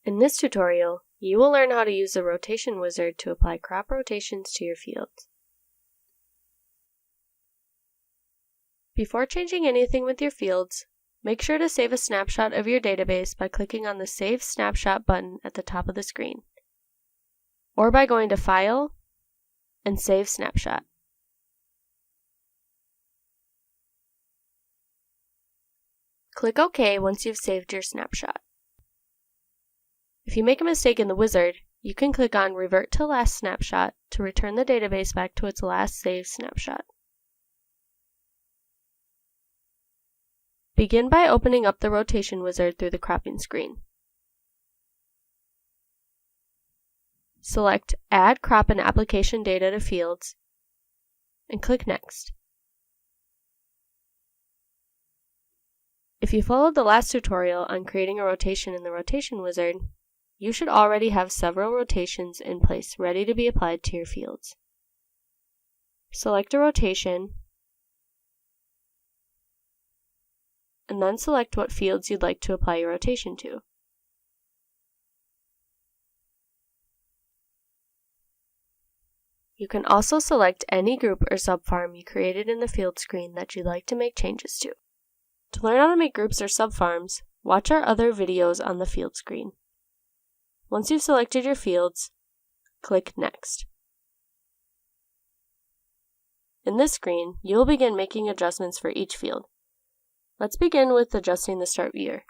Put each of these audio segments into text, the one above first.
In this tutorial, you will learn how to use the rotation wizard to apply crop rotations to your fields. Before changing anything with your fields, make sure to save a snapshot of your database by clicking on the Save Snapshot button at the top of the screen, or by going to File and Save Snapshot. Click OK once you've saved your snapshot. If you make a mistake in the wizard, you can click on Revert to Last Snapshot to return the database back to its last saved snapshot. Begin by opening up the rotation wizard through the cropping screen. Select Add Crop and Application Data to Fields and click Next. If you followed the last tutorial on creating a rotation in the rotation wizard, you should already have several rotations in place ready to be applied to your fields. Select a rotation, and then select what fields you'd like to apply your rotation to. You can also select any group or subfarm you created in the field screen that you'd like to make changes to. To learn how to make groups or subfarms, watch our other videos on the field screen. Once you've selected your fields, click Next. In this screen, you will begin making adjustments for each field. Let's begin with adjusting the start year.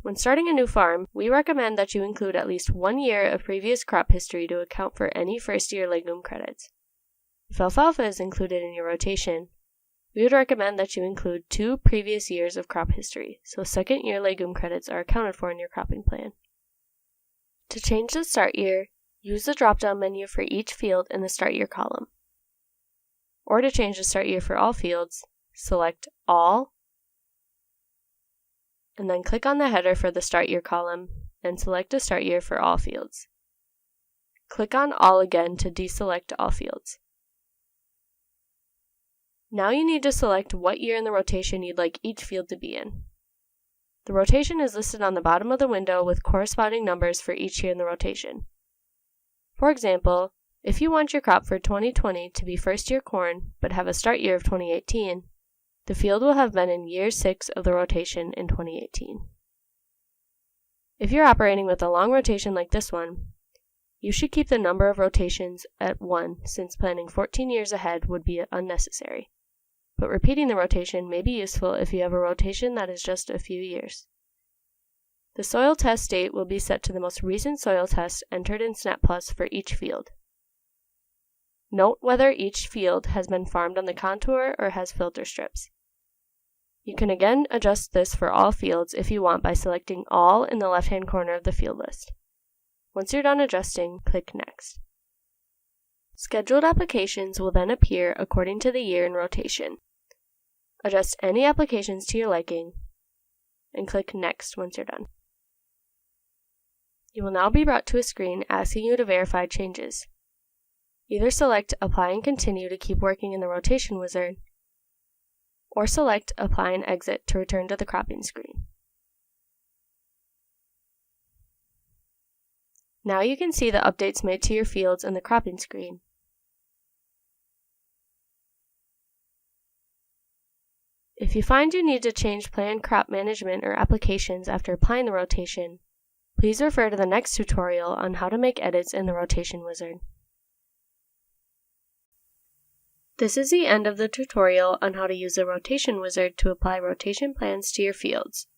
When starting a new farm, we recommend that you include at least 1 year of previous crop history to account for any first-year legume credits. If alfalfa is included in your rotation, we would recommend that you include 2 previous years of crop history, so second-year legume credits are accounted for in your cropping plan. To change the start year, use the drop-down menu for each field in the start year column. Or to change the start year for all fields, select All, and then click on the header for the start year column and select a start year for all fields. Click on All again to deselect all fields. Now you need to select what year in the rotation you'd like each field to be in. The rotation is listed on the bottom of the window with corresponding numbers for each year in the rotation. For example, if you want your crop for 2020 to be first-year corn but have a start year of 2018, the field will have been in year 6 of the rotation in 2018. If you're operating with a long rotation like this one, you should keep the number of rotations at 1 since planning 14 years ahead would be unnecessary. But repeating the rotation may be useful if you have a rotation that is just a few years. The soil test date will be set to the most recent soil test entered in SnapPlus for each field. Note whether each field has been farmed on the contour or has filter strips. You can again adjust this for all fields if you want by selecting All in the left-hand corner of the field list. Once you're done adjusting, click Next. Scheduled applications will then appear according to the year in rotation. Adjust any applications to your liking, and click Next once you're done. You will now be brought to a screen asking you to verify changes. Either select Apply and Continue to keep working in the rotation wizard, or select Apply and Exit to return to the cropping screen. Now you can see the updates made to your fields in the cropping screen. If you find you need to change planned crop management or applications after applying the rotation, please refer to the next tutorial on how to make edits in the rotation wizard. This is the end of the tutorial on how to use the rotation wizard to apply rotation plans to your fields.